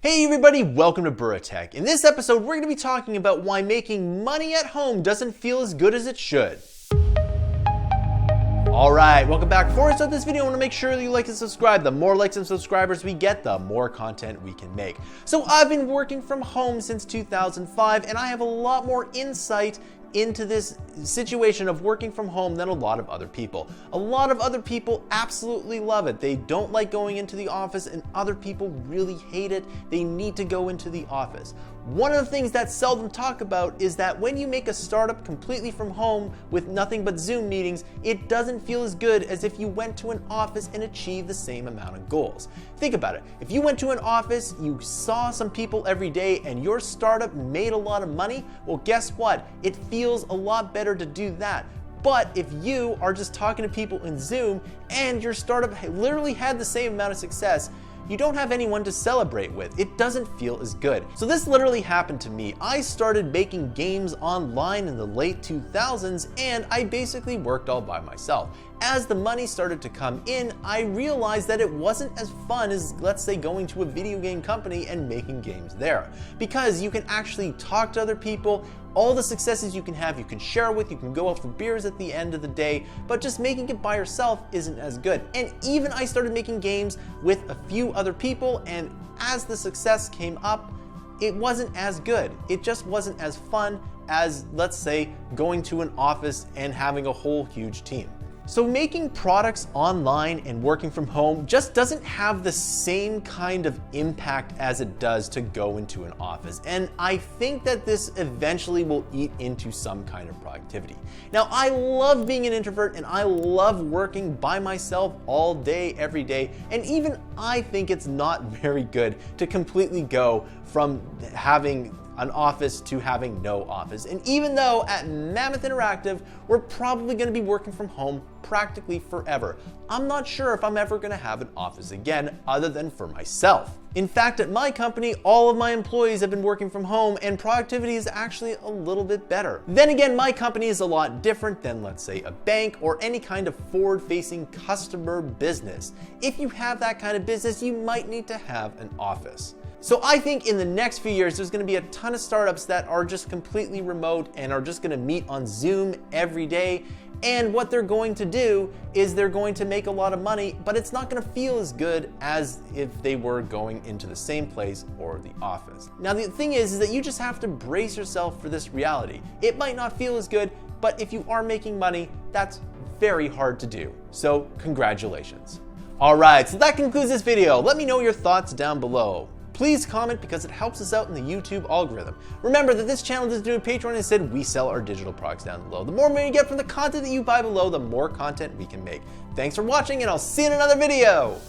Hey everybody, welcome to Bura Tech. In this episode, we're going to be talking about why making money at home doesn't feel as good as it should. Alright, welcome back. Before I start this video, I want to make sure that you like and subscribe. The more likes and subscribers we get, the more content we can make. So I've been working from home since 2005, and I have a lot more insight into this situation of working from home than a lot of other people. A lot of other people absolutely love it. They don't like going into the office, and other people really hate it. They need to go into the office. One of the things that's seldom talked about is that when you make a startup completely from home with nothing but Zoom meetings, it doesn't feel as good as if you went to an office and achieved the same amount of goals. Think about it. If you went to an office, you saw some people every day, and your startup made a lot of money, well, guess what? It feels a lot better to do that. But if you are just talking to people in Zoom and your startup literally had the same amount of success, you don't have anyone to celebrate with. It doesn't feel as good. So this literally happened to me. I started making games online in the late 2000s, and I basically worked all by myself. As the money started to come in, I realized that it wasn't as fun as, let's say, going to a video game company and making games there. Because you can actually talk to other people, all the successes you can share with, you can go out for beers at the end of the day, but just making it by yourself isn't as good. And even I started making games with a few other people, and as the success came up, it wasn't as good. It just wasn't as fun as, let's say, going to an office and having a whole huge team. So making products online and working from home just doesn't have the same kind of impact as it does to go into an office. And I think that this eventually will eat into some kind of productivity. Now, I love being an introvert, and I love working by myself all day, every day. And even I think it's not very good to completely go from having an office to having no office. And even though at Mammoth Interactive, we're probably gonna be working from home practically forever, I'm not sure if I'm ever gonna have an office again other than for myself. In fact, at my company, all of my employees have been working from home, and productivity is actually a little bit better. Then again, my company is a lot different than, let's say, a bank or any kind of forward-facing customer business. If you have that kind of business, you might need to have an office. So I think in the next few years, there's gonna be a ton of startups that are just completely remote and are just gonna meet on Zoom every day. And what they're going to do is they're going to make a lot of money, but it's not gonna feel as good as if they were going into the same place or the office. Now, the thing is that you just have to brace yourself for this reality. It might not feel as good, but if you are making money, that's very hard to do. So congratulations. All right, so that concludes this video. Let me know your thoughts down below. Please comment because it helps us out in the YouTube algorithm. Remember that this channel doesn't do a Patreon, instead we sell our digital products down below. The more money you get from the content that you buy below, the more content we can make. Thanks for watching, and I'll see you in another video.